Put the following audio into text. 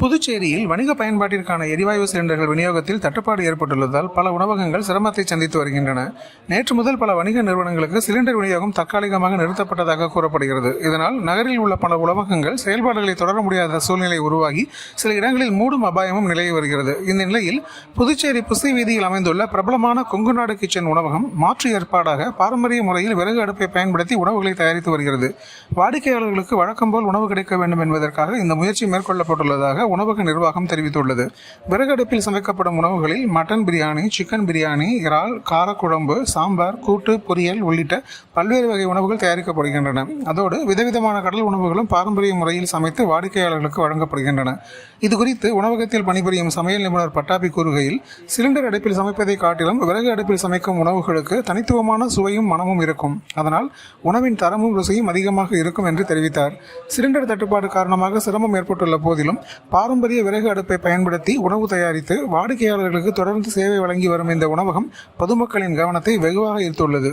புதுச்சேரியில் வணிக பயன்பாட்டிற்கான எரிவாயு சிலிண்டர்கள் விநியோகத்தில் தட்டுப்பாடு ஏற்பட்டுள்ளதால் பல உணவகங்கள் சிரமத்தை சந்தித்து வருகின்றன. நேற்று முதல் பல வணிக நிறுவனங்களுக்கு சிலிண்டர் விநியோகம் தற்காலிகமாக நிறுத்தப்பட்டதாக கூறப்படுகிறது. இதனால் நகரில் உள்ள பல உணவகங்கள் செயல்பாடுகளை தொடர முடியாத சூழ்நிலை உருவாகி சில இடங்களில் மூடும் அபாயமும் நிலவி வருகிறது. இந்த நிலையில் புதுச்சேரி புசி வீதியில் அமைந்துள்ள பிரபலமான கொங்குநாடு கிச்சன் உணவகம் மாற்று ஏற்பாடாக பாரம்பரிய முறையில் விறகு அடுப்பை பயன்படுத்தி உணவுகளை தயாரித்து வருகிறது. வாடிக்கையாளர்களுக்கு வழக்கம் போல் உணவு கிடைக்க வேண்டும் என்பதற்காக இந்த முயற்சி மேற்கொள்ளப்பட்டுள்ளதாக உணவக நிர்வாகம் தெரிவித்துள்ளது. விறகடுப்பில் சமைக்கப்படும் உணவுகளில் மட்டன் பிரியாணி, சிக்கன் பிரியாணி, இறால், காரக்குழம்பு, சாம்பார், கூட்டு, பொரியல் உள்ளிட்ட பல்வேறு வகை உணவுகள் தயாரிக்கப்படுகின்றன. அதோடு விதவிதமான கடல் உணவுகளும் பாரம்பரிய முறையில் சமைத்து வாடிக்கையாளர்களுக்கு வழங்கப்படுகின்றன. இதுகுறித்து உணவகத்தில் பணிபுரியும் சமையல் நிபுணர் பட்டாபி கூறுகையில், சிலிண்டர் அடுப்பில் சமைப்பதை காட்டிலும் விறகு அடுப்பில் சமைக்கும் உணவுகளுக்கு தனித்துவமான சுவையும் மனமும் இருக்கும். அதனால் உணவின் தரமும் ருசியும் அதிகமாக இருக்கும் என்று தெரிவித்தார். சிலிண்டர் தட்டுப்பாடு காரணமாக சிரமம் ஏற்பட்டுள்ள போதிலும் பாரம்பரிய விறகு அடுப்பை பயன்படுத்தி உணவு தயாரித்து வாடிக்கையாளர்களுக்கு தொடர்ந்து சேவை வழங்கி வரும் இந்த உணவகம் பொதுமக்களின் கவனத்தை வெகுவாக ஈர்த்துள்ளது.